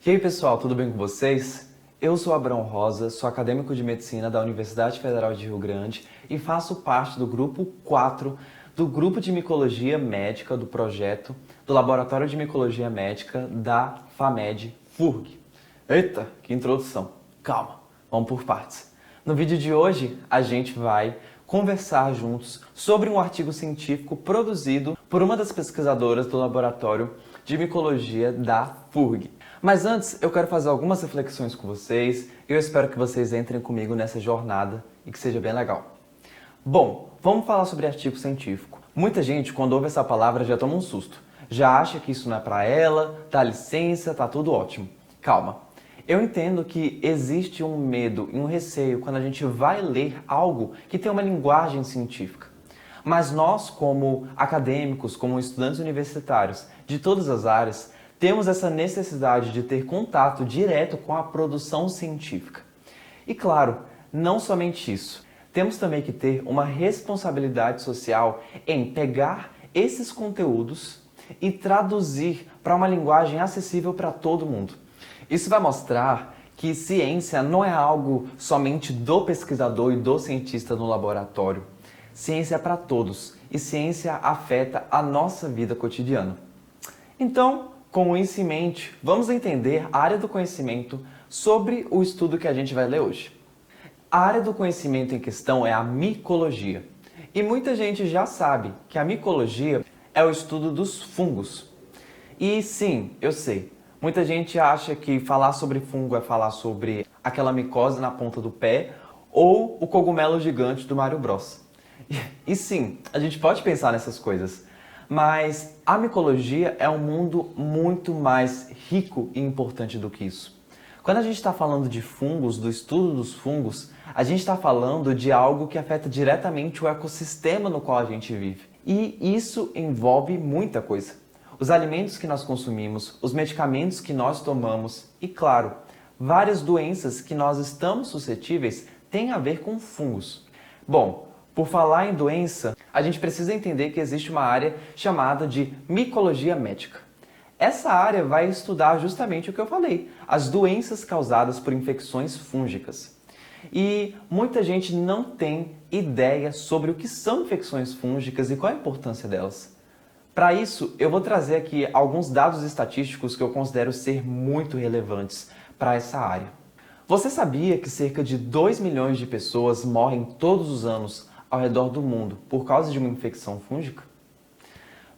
E aí pessoal, tudo bem com vocês? Eu sou Abrão Rosa, sou acadêmico de medicina da Universidade Federal de Rio Grande e faço parte do grupo 4 do grupo de micologia médica do projeto do Laboratório de Micologia Médica da FAMED FURG. Eita, que introdução! Calma, vamos por partes. No vídeo de hoje a gente vai conversar juntos sobre um artigo científico produzido por uma das pesquisadoras do Laboratório de Micologia da FURG. Mas antes, eu quero fazer algumas reflexões com vocês e eu espero que vocês entrem comigo nessa jornada e que seja bem legal. Bom, vamos falar sobre artigo científico. Muita gente, quando ouve essa palavra, já toma um susto. Já acha que isso não é para ela, dá licença, tá tudo ótimo. Calma. Eu entendo que existe um medo e um receio quando a gente vai ler algo que tem uma linguagem científica. Mas nós, como acadêmicos, como estudantes universitários de todas as áreas, temos essa necessidade de ter contato direto com a produção científica. E claro, não somente isso. Temos também que ter uma responsabilidade social em pegar esses conteúdos e traduzir para uma linguagem acessível para todo mundo. Isso vai mostrar que ciência não é algo somente do pesquisador e do cientista no laboratório. Ciência é para todos e ciência afeta a nossa vida cotidiana. Então, com isso em mente, vamos entender a área do conhecimento sobre o estudo que a gente vai ler hoje. A área do conhecimento em questão é a micologia. E muita gente já sabe que a micologia é o estudo dos fungos. E sim, eu sei, muita gente acha que falar sobre fungo é falar sobre aquela micose na ponta do pé ou o cogumelo gigante do Mario Bros. E sim, a gente pode pensar nessas coisas. Mas a micologia é um mundo muito mais rico e importante do que isso. Quando a gente está falando de fungos, do estudo dos fungos, a gente está falando de algo que afeta diretamente o ecossistema no qual a gente vive. E isso envolve muita coisa. Os alimentos que nós consumimos, os medicamentos que nós tomamos e, claro, várias doenças que nós estamos suscetíveis têm a ver com fungos. Bom, por falar em doença, a gente precisa entender que existe uma área chamada de micologia médica. Essa área vai estudar justamente o que eu falei, as doenças causadas por infecções fúngicas. E muita gente não tem ideia sobre o que são infecções fúngicas e qual a importância delas. Para isso, eu vou trazer aqui alguns dados estatísticos que eu considero ser muito relevantes para essa área. Você sabia que cerca de 2 milhões de pessoas morrem todos os anos ao redor do mundo por causa de uma infecção fúngica?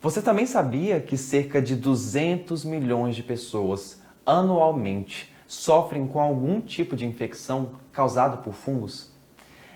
Você também sabia que cerca de 200 milhões de pessoas anualmente sofrem com algum tipo de infecção causada por fungos?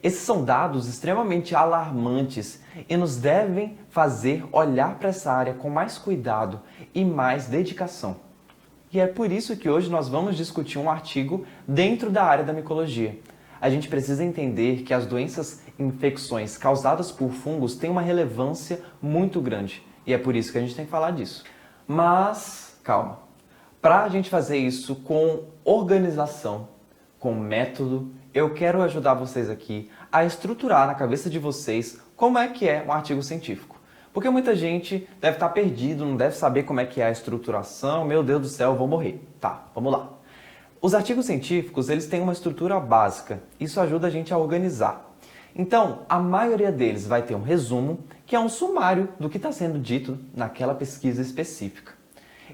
Esses são dados extremamente alarmantes e nos devem fazer olhar para essa área com mais cuidado e mais dedicação. E é por isso que hoje nós vamos discutir um artigo dentro da área da micologia. A gente precisa entender que as doenças e infecções causadas por fungos têm uma relevância muito grande. E é por isso que a gente tem que falar disso. Mas, calma. Para a gente fazer isso com organização, com método, eu quero ajudar vocês aqui a estruturar na cabeça de vocês como é que é um artigo científico. Porque muita gente deve estar perdido, não deve saber como é que é a estruturação. Meu Deus do céu, eu vou morrer. Tá, vamos lá. Os artigos científicos, eles têm uma estrutura básica. Isso ajuda a gente a organizar. Então, a maioria deles vai ter um resumo, que é um sumário do que está sendo dito naquela pesquisa específica.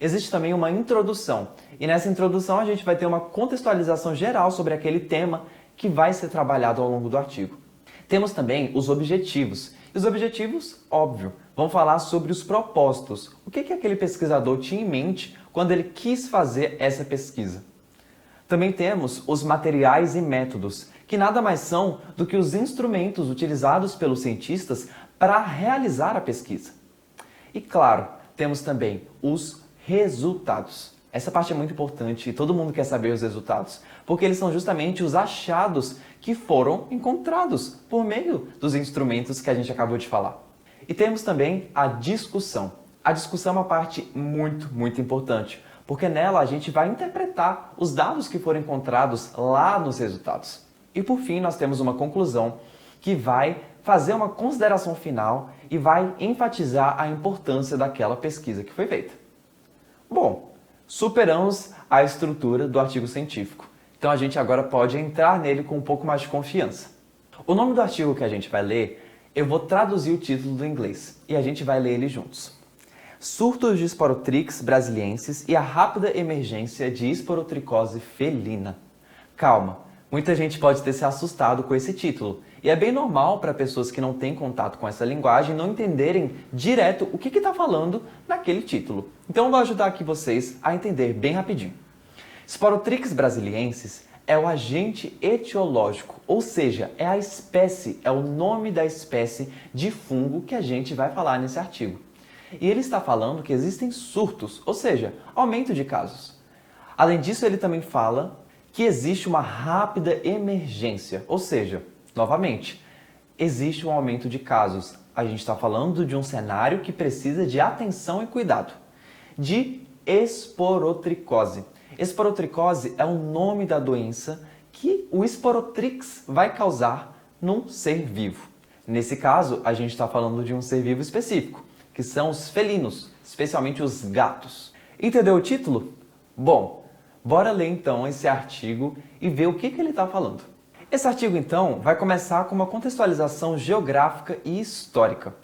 Existe também uma introdução, e nessa introdução a gente vai ter uma contextualização geral sobre aquele tema que vai ser trabalhado ao longo do artigo. Temos também os objetivos. E os objetivos, óbvio, vão falar sobre os propósitos. O que aquele pesquisador tinha em mente quando ele quis fazer essa pesquisa? Também temos os materiais e métodos, que nada mais são do que os instrumentos utilizados pelos cientistas para realizar a pesquisa. E claro, temos também os resultados. Essa parte é muito importante e todo mundo quer saber os resultados, porque eles são justamente os achados que foram encontrados por meio dos instrumentos que a gente acabou de falar. E temos também a discussão. A discussão é uma parte muito importante, porque nela a gente vai interpretar os dados que foram encontrados lá nos resultados. E por fim, nós temos uma conclusão que vai fazer uma consideração final e vai enfatizar a importância daquela pesquisa que foi feita. Bom, Superamos a estrutura do artigo científico. Então a gente agora pode entrar nele com um pouco mais de confiança. O nome do artigo que a gente vai ler, eu vou traduzir o título do inglês e a gente vai ler ele juntos. Surtos de Sporotrix brasiliensis e a rápida emergência de esporotricose felina. Calma, muita gente pode ter se assustado com esse título, e é bem normal para pessoas que não têm contato com essa linguagem não entenderem direto o que está falando naquele título. Então eu vou ajudar aqui vocês a entender bem rapidinho. Sporotrix brasiliensis é o agente etiológico, ou seja, é a espécie, é o nome da espécie de fungo que a gente vai falar nesse artigo. E ele está falando que existem surtos, ou seja, aumento de casos. Além disso, ele também fala que existe uma rápida emergência, ou seja, novamente, existe um aumento de casos. A gente está falando de um cenário que precisa de atenção e cuidado. De esporotricose. Esporotricose é o nome da doença que o Sporotrix vai causar num ser vivo. Nesse caso, a gente está falando de um ser vivo específico, que são os felinos, especialmente os gatos. Entendeu o título? Bom, bora ler então esse artigo e ver o que ele está falando. Esse artigo então vai começar com uma contextualização geográfica e histórica.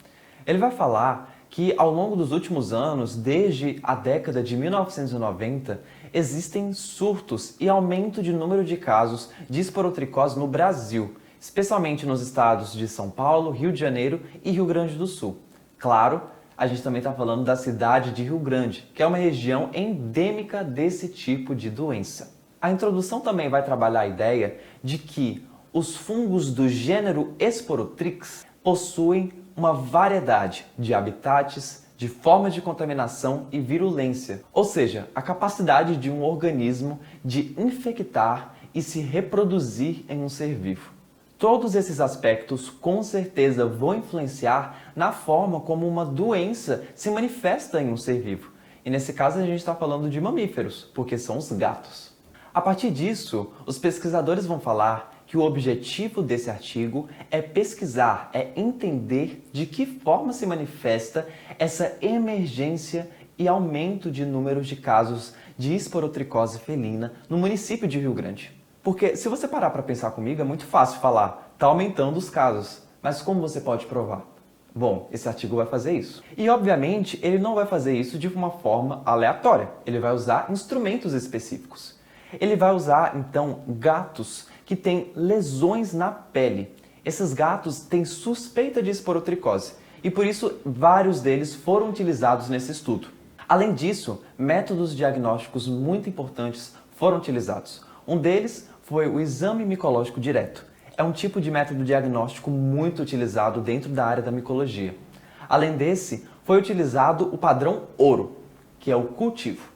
Ele vai falar que ao longo dos últimos anos, desde a década de 1990, existem surtos e aumento de número de casos de esporotricose no Brasil, especialmente nos estados de São Paulo, Rio de Janeiro e Rio Grande do Sul. Claro, a gente também está falando da cidade de Rio Grande, que é uma região endêmica desse tipo de doença. A introdução também vai trabalhar a ideia de que os fungos do gênero Sporotrix possuem uma variedade de habitats, de formas de contaminação e virulência, ou seja, a capacidade de um organismo de infectar e se reproduzir em um ser vivo. Todos esses aspectos com certeza vão influenciar na forma como uma doença se manifesta em um ser vivo. E nesse caso a gente está falando de mamíferos, porque são os gatos. A partir disso, os pesquisadores vão falar que o objetivo desse artigo é pesquisar, é entender de que forma se manifesta essa emergência e aumento de números de casos de esporotricose felina no município de Rio Grande. Porque se você parar para pensar comigo, é muito fácil falar, está aumentando os casos, mas como você pode provar? Bom, esse artigo vai fazer isso. E obviamente ele não vai fazer isso de uma forma aleatória, ele vai usar instrumentos específicos. Ele vai usar então gatos que têm lesões na pele. Esses gatos têm suspeita de esporotricose e por isso vários deles foram utilizados nesse estudo. Além disso, métodos diagnósticos muito importantes foram utilizados. Um deles foi o exame micológico direto. É um tipo de método diagnóstico muito utilizado dentro da área da micologia. Além desse, foi utilizado o padrão ouro, que é o cultivo.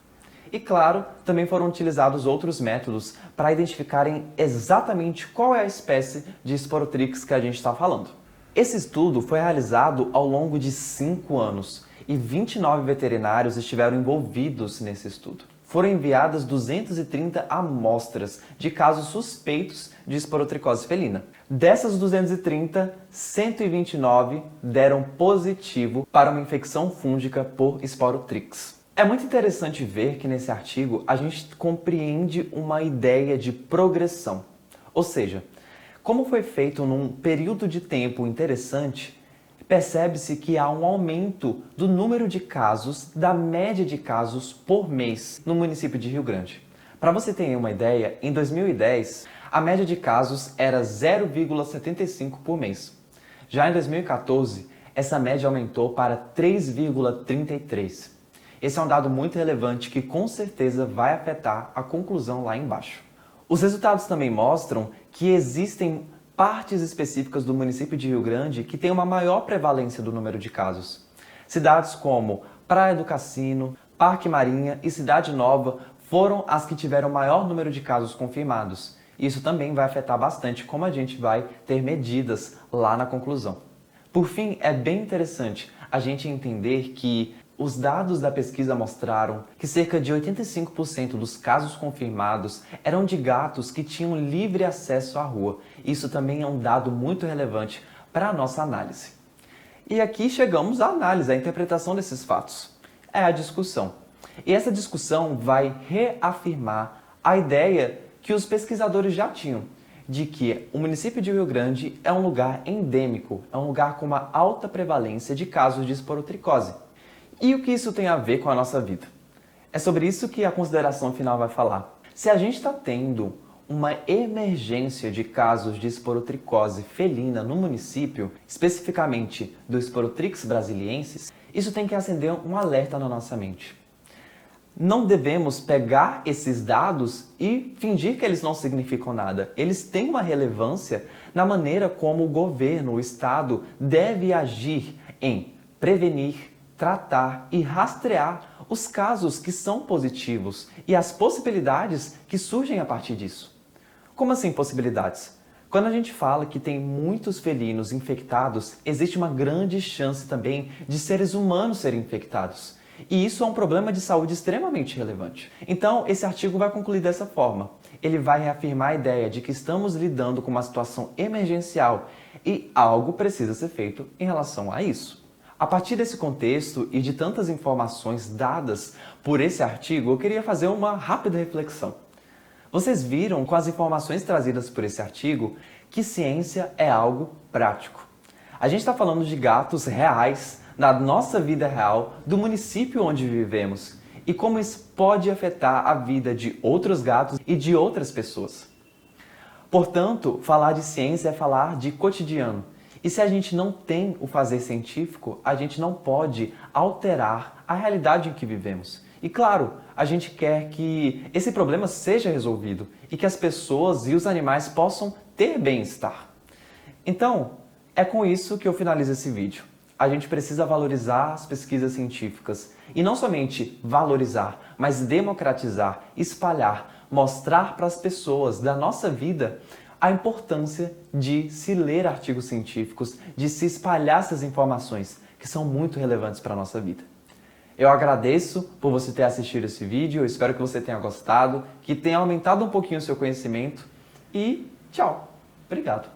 E claro, também foram utilizados outros métodos para identificarem exatamente qual é a espécie de Sporotrix que a gente está falando. Esse estudo foi realizado ao longo de 5 anos e 29 veterinários estiveram envolvidos nesse estudo. Foram enviadas 230 amostras de casos suspeitos de esporotricose felina. Dessas 230, 129 deram positivo para uma infecção fúngica por Sporotrix. É muito interessante ver que nesse artigo a gente compreende uma ideia de progressão. Ou seja, como foi feito num período de tempo interessante, percebe-se que há um aumento do número de casos, da média de casos por mês no município de Rio Grande. Para você ter uma ideia, em 2010, a média de casos era 0,75 por mês. Já em 2014, essa média aumentou para 3,33. Esse é um dado muito relevante que com certeza vai afetar a conclusão lá embaixo. Os resultados também mostram que existem partes específicas do município de Rio Grande que têm uma maior prevalência do número de casos. Cidades como Praia do Cassino, Parque Marinha e Cidade Nova foram as que tiveram maior número de casos confirmados. Isso também vai afetar bastante como a gente vai ter medidas lá na conclusão. Por fim, é bem interessante a gente entender que os dados da pesquisa mostraram que cerca de 85% dos casos confirmados eram de gatos que tinham livre acesso à rua. Isso também é um dado muito relevante para a nossa análise. E aqui chegamos à análise, à interpretação desses fatos. É a discussão. E essa discussão vai reafirmar a ideia que os pesquisadores já tinham, de que o município de Rio Grande é um lugar endêmico, é um lugar com uma alta prevalência de casos de esporotricose. E o que isso tem a ver com a nossa vida? É sobre isso que a consideração final vai falar. Se a gente está tendo uma emergência de casos de esporotricose felina no município, especificamente do Sporotrix brasiliensis, isso tem que acender um alerta na nossa mente. Não devemos pegar esses dados e fingir que eles não significam nada. Eles têm uma relevância na maneira como o governo, o Estado, deve agir em prevenir, tratar e rastrear os casos que são positivos e as possibilidades que surgem a partir disso. Como assim possibilidades? Quando a gente fala que tem muitos felinos infectados, existe uma grande chance também de seres humanos serem infectados. E isso é um problema de saúde extremamente relevante. Então, esse artigo vai concluir dessa forma. Ele vai reafirmar a ideia de que estamos lidando com uma situação emergencial e algo precisa ser feito em relação a isso. A partir desse contexto e de tantas informações dadas por esse artigo, eu queria fazer uma rápida reflexão. Vocês viram com as informações trazidas por esse artigo que ciência é algo prático. A gente está falando de gatos reais, na nossa vida real, do município onde vivemos e como isso pode afetar a vida de outros gatos e de outras pessoas. Portanto, falar de ciência é falar de cotidiano. E se a gente não tem o fazer científico, a gente não pode alterar a realidade em que vivemos. E claro, a gente quer que esse problema seja resolvido e que as pessoas e os animais possam ter bem-estar. Então, é com isso que eu finalizo esse vídeo. A gente precisa valorizar as pesquisas científicas. E não somente valorizar, mas democratizar, espalhar, mostrar para as pessoas da nossa vida a importância de se ler artigos científicos, de se espalhar essas informações que são muito relevantes para a nossa vida. Eu agradeço por você ter assistido esse vídeo, eu espero que você tenha gostado, que tenha aumentado um pouquinho o seu conhecimento e tchau! Obrigado!